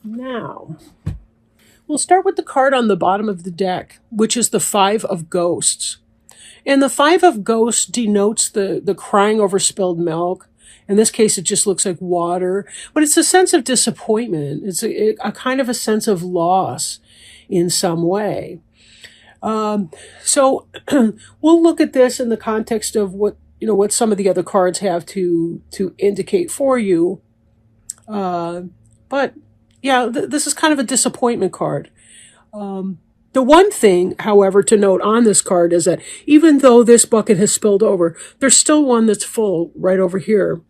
Now, we'll start with the card on the bottom of the deck, which is the Five of Ghosts. And the Five of Ghosts denotes the crying over spilled milk. In this case, it just looks like water, but it's a sense of disappointment. It's a kind of a sense of loss in some way. So we'll look at this in the context of what some of the other cards have to indicate for you. But yeah, this is kind of a disappointment card. The one thing, however, to note on this card is that even though this bucket has spilled over, there's still one that's full right over here.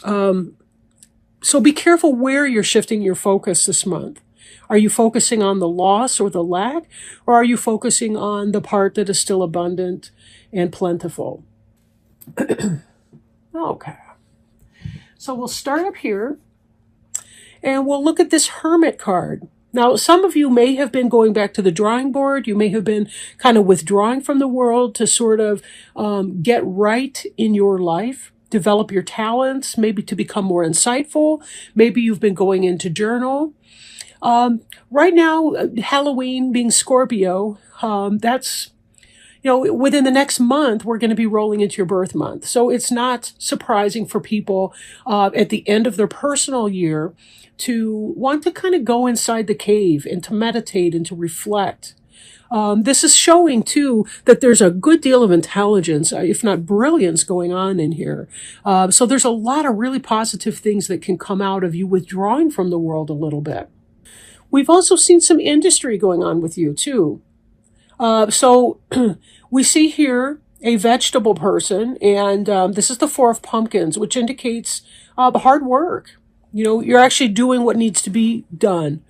So be careful where you're shifting your focus this month. Are you focusing on the loss or the lack, or are you focusing on the part that is still abundant and plentiful? Okay. So we'll start up here, and we'll look at this Hermit card. Now, some of you may have been going back to the drawing board. You may have been kind of withdrawing from the world to sort of get right in your life, develop your talents, maybe to become more insightful. Maybe you've been going into journal. Right now, Halloween being Scorpio, that's, within the next month, we're going to be rolling into your birth month. So it's not surprising for people at the end of their personal year to want to kind of go inside the cave and to meditate and to reflect. This is showing, too, that there's a good deal of intelligence, if not brilliance, going on in here. So there's a lot of really positive things that can come out of you withdrawing from the world a little bit. We've also seen some industry going on with you, too. So we see here a vegetable person, and this is the Four of Pumpkins, which indicates hard work. You're actually doing what needs to be done.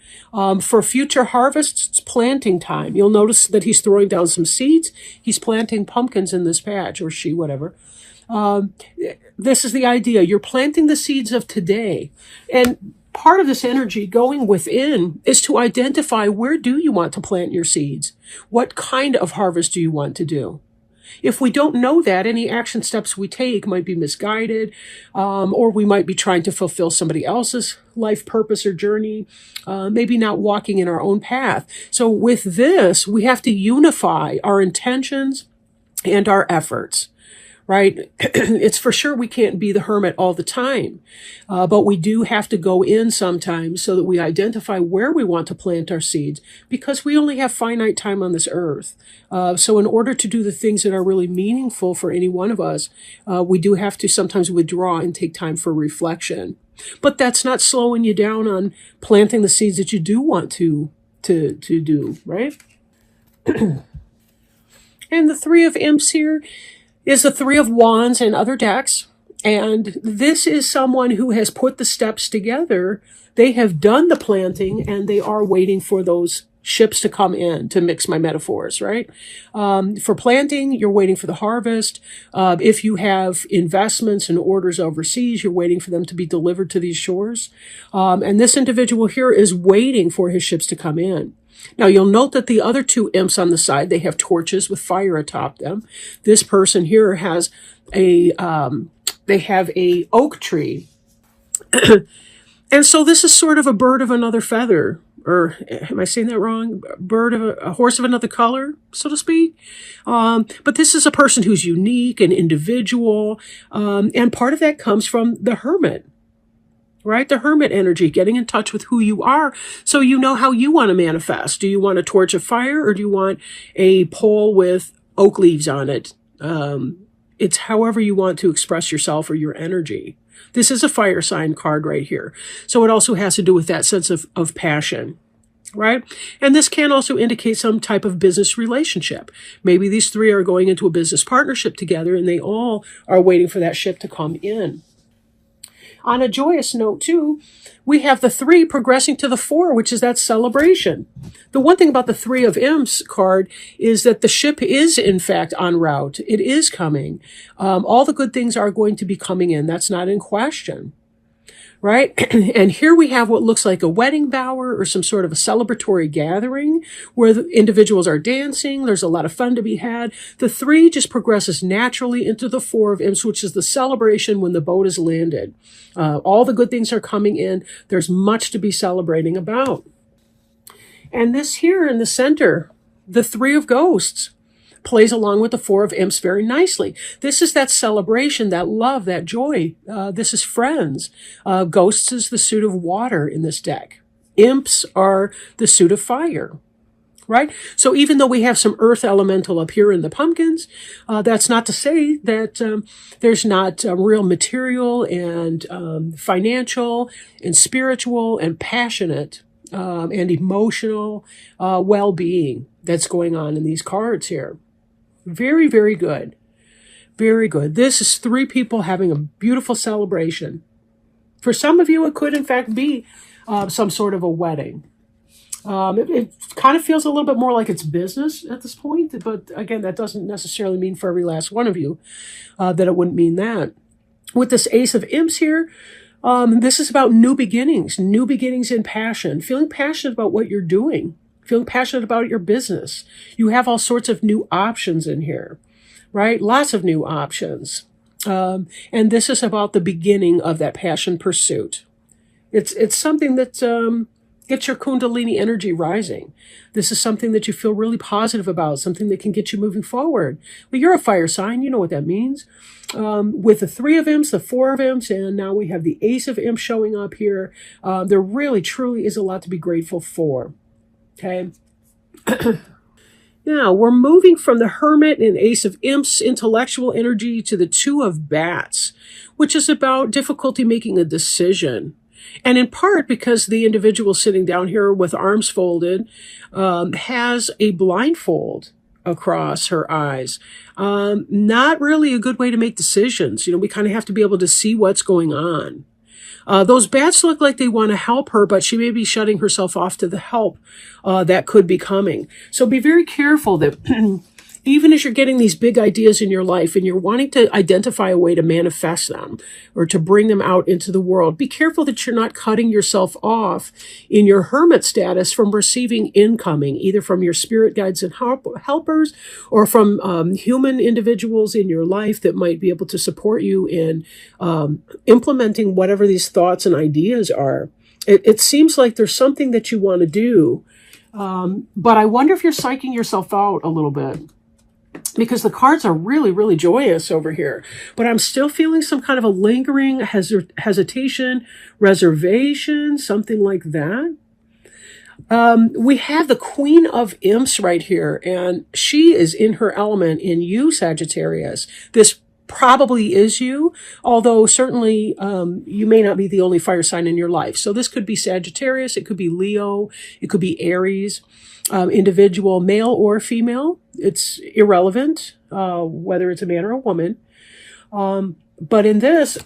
For future harvests, it's planting time. You'll notice that he's throwing down some seeds. He's planting pumpkins in this patch, or she, whatever. This is the idea. You're planting the seeds of today. And part of this energy going within is to identify, where do you want to plant your seeds? What kind of harvest do you want to do? If we don't know that, any action steps we take might be misguided, or we might be trying to fulfill somebody else's life purpose or journey, maybe not walking in our own path. So with this, we have to unify our intentions and our efforts. Right? It's for sure we can't be the hermit all the time, but we do have to go in sometimes so that we identify where we want to plant our seeds, because we only have finite time on this earth. So in order to do the things that are really meaningful for any one of us, we do have to sometimes withdraw and take time for reflection. But that's not slowing you down on planting the seeds that you do want to do, right? And the Three of Imps here is the Three of Wands and other decks. And this is someone who has put the steps together. They have done the planting, and they are waiting for those ships to come in, to mix my metaphors, right? For planting, you're waiting for the harvest. If you have investments and orders overseas, you're waiting for them to be delivered to these shores. And this individual here is waiting for his ships to come in. Now, you'll note that the other two imps on the side, they have torches with fire atop them. This person here has they have a oak tree. And so this is sort of a bird of another feather, or am I saying that wrong? A horse of another color, so to speak. But this is a person who's unique and individual. And part of that comes from the hermit. Right? The hermit energy, getting in touch with who you are so you know how you want to manifest. Do you want a torch of fire, or do you want a pole with oak leaves on it? It's however you want to express yourself or your energy. This is a fire sign card right here. So it also has to do with that sense of passion. Right? And this can also indicate some type of business relationship. Maybe these three are going into a business partnership together, and they all are waiting for that ship to come in. On a joyous note, too, we have the Three progressing to the Four, which is that celebration. The one thing about the Three of Imps card is that the ship is, in fact, en route. It is coming. All the good things are going to be coming in. That's not in question. right? And here we have what looks like a wedding bower or some sort of a celebratory gathering where the individuals are dancing. There's a lot of fun to be had. The 3 just progresses naturally into the 4 of Imps, which is the celebration when the boat is landed. All the good things are coming in. There's much to be celebrating about. And this here in the center, the 3 of Ghosts, plays along with the 4 of Imps very nicely. This is that celebration, that love, that joy. This is friends. Ghosts is the suit of water in this deck. Imps are the suit of fire, right? So even though we have some earth elemental up here in the pumpkins, that's not to say that there's not real material and financial and spiritual and passionate and emotional well-being that's going on in these cards here. Very, very good. Very good. This is 3 people having a beautiful celebration. For some of you, it could, in fact, be some sort of a wedding. It kind of feels a little bit more like it's business at this point. But again, that doesn't necessarily mean for every last one of you that it wouldn't mean that. With this Ace of Imps here, this is about new beginnings in passion, feeling passionate about what you're doing. Feeling passionate about your business. You have all sorts of new options in here, right? Lots of new options. And this is about the beginning of that passion pursuit. It's something that gets your Kundalini energy rising. This is something that you feel really positive about, something that can get you moving forward. Well, you're a fire sign. You know what that means. With the 3 of Imps, the 4 of Imps, and now we have the Ace of Imps showing up here. There really, truly is a lot to be grateful for. Okay. Now, we're moving from the Hermit and Ace of Imps intellectual energy to the 2 of Bats, which is about difficulty making a decision. And in part because the individual sitting down here with arms folded has a blindfold across her eyes. Not really a good way to make decisions. You know, we kind of have to be able to see what's going on. Those bats look like they want to help her, but she may be shutting herself off to the help that could be coming. So be very careful that even as you're getting these big ideas in your life and you're wanting to identify a way to manifest them or to bring them out into the world, be careful that you're not cutting yourself off in your hermit status from receiving incoming, either from your spirit guides and helpers or from human individuals in your life that might be able to support you in implementing whatever these thoughts and ideas are. It seems like there's something that you want to do, but I wonder if you're psyching yourself out a little bit. Because the cards are really, really joyous over here. But I'm still feeling some kind of a lingering hesitation, reservation, something like that. We have the Queen of Imps right here, and she is in her element in you, Sagittarius. This probably is you, although certainly you may not be the only fire sign in your life. So this could be Sagittarius, it could be Leo, it could be Aries. Individual, male or female, it's irrelevant whether it's a man or a woman. But in this,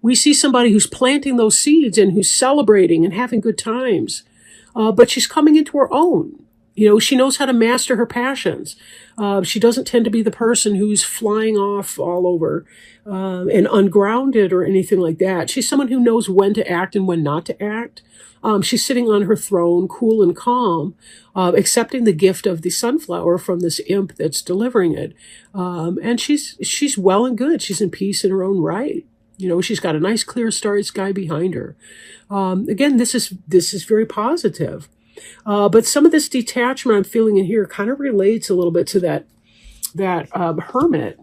we see somebody who's planting those seeds and who's celebrating and having good times. But she's coming into her own. You know, she knows how to master her passions. She doesn't tend to be the person who's flying off all over and ungrounded or anything like that. She's someone who knows when to act and when not to act. She's sitting on her throne, cool and calm, accepting the gift of the sunflower from this imp that's delivering it. And she's well and good. She's in peace in her own right. You know, she's got a nice clear starry sky behind her. Again, this is very positive. But some of this detachment I'm feeling in here kind of relates a little bit to that hermit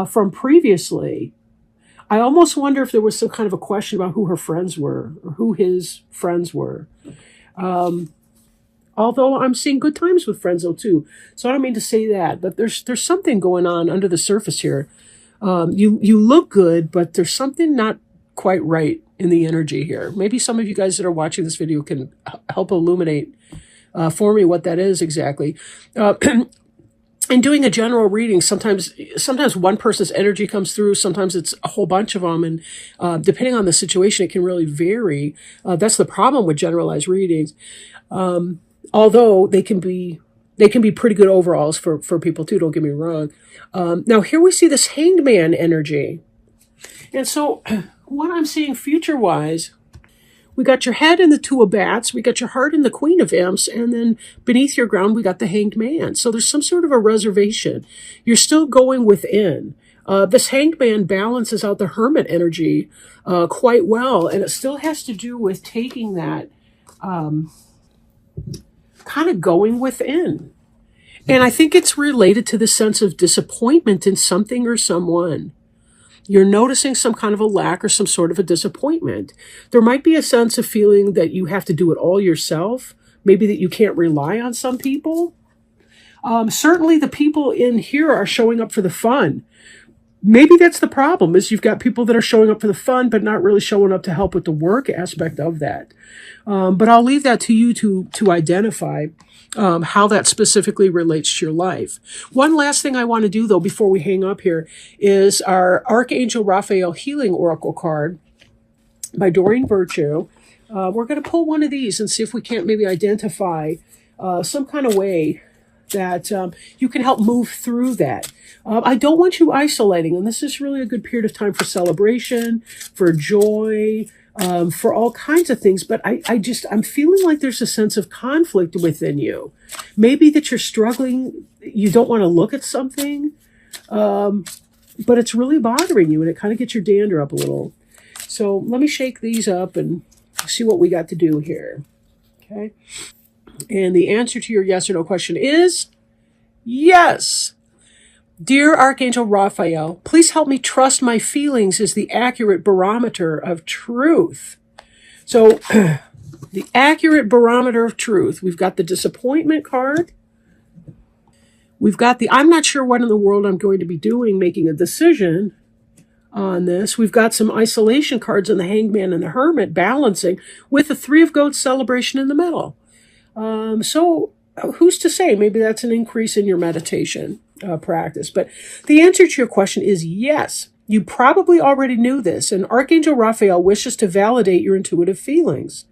from previously. I almost wonder if there was some kind of a question about who her friends were or who his friends were. Although I'm seeing good times with friends though too. So I don't mean to say that, but there's something going on under the surface here. You look good, but there's something not quite right in the energy here. Maybe some of you guys that are watching this video can help illuminate for me what that is exactly. In doing a general reading, sometimes one person's energy comes through, sometimes it's a whole bunch of them, and depending on the situation, it can really vary. That's the problem with generalized readings. Although they can be pretty good overalls for people too, don't get me wrong. Now here we see this Hanged Man energy. And so what I'm seeing future-wise, we got your head in the Two of Bats, we got your heart in the Queen of Imps, and then beneath your ground, we got the Hanged Man. So there's some sort of a reservation. You're still going within. This Hanged Man balances out the Hermit energy quite well, and it still has to do with taking that kind of going within. And I think it's related to the sense of disappointment in something or someone. You're noticing some kind of a lack or some sort of a disappointment. There might be a sense of feeling that you have to do it all yourself. Maybe that you can't rely on some people. Certainly the people in here are showing up for the fun. Maybe that's the problem, is you've got people that are showing up for the fun, but not really showing up to help with the work aspect of that. But I'll leave that to you to identify how that specifically relates to your life. One last thing I want to do, though, before we hang up here, is our Archangel Raphael Healing Oracle card by Doreen Virtue. We're going to pull one of these and see if we can't maybe identify some kind of way that you can help move through that. I don't want you isolating, and this is really a good period of time for celebration, for joy, for all kinds of things. But I'm feeling like there's a sense of conflict within you. Maybe that you're struggling, you don't want to look at something, but it's really bothering you, and it kind of gets your dander up a little. So let me shake these up and see what we got to do here. Okay. And the answer to your yes or no question is yes. Dear Archangel Raphael, please help me trust my feelings as the accurate barometer of truth. So the accurate barometer of truth. We've got the disappointment card. We've got the I'm not sure what in the world I'm going to be doing, making a decision on this. We've got some isolation cards in the Hanged Man and the Hermit balancing with the Three of Goats celebration in the middle. So who's to say? Maybe that's an increase in your meditation practice. But the answer to your question is yes. You probably already knew this, and Archangel Raphael wishes to validate your intuitive feelings.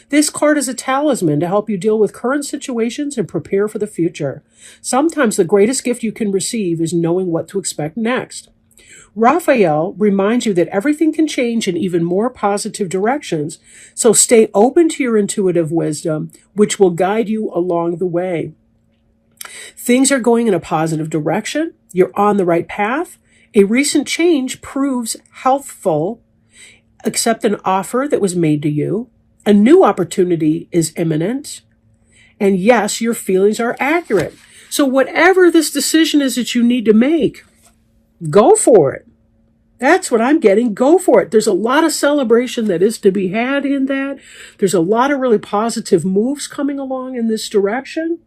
This card is a talisman to help you deal with current situations and prepare for the future. Sometimes the greatest gift you can receive is knowing what to expect next. Raphael reminds you that everything can change in even more positive directions, so stay open to your intuitive wisdom, which will guide you along the way. Things are going in a positive direction. You're on the right path. A recent change proves healthful. Accept an offer that was made to you. A new opportunity is imminent. And yes, your feelings are accurate. So whatever this decision is that you need to make, go for it. That's what I'm getting. Go for it. There's a lot of celebration that is to be had in that. There's a lot of really positive moves coming along in this direction.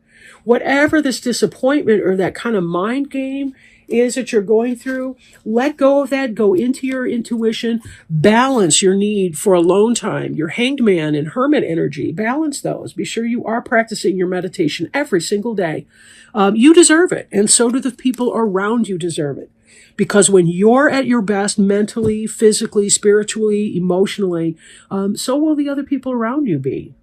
Whatever this disappointment or that kind of mind game is that you're going through, let go of that. Go into your intuition. Balance your need for alone time, your Hanged Man and Hermit energy. Balance those. Be sure you are practicing your meditation every single day. You deserve it, and so do the people around you deserve it. Because when you're at your best mentally, physically, spiritually, emotionally, so will the other people around you be.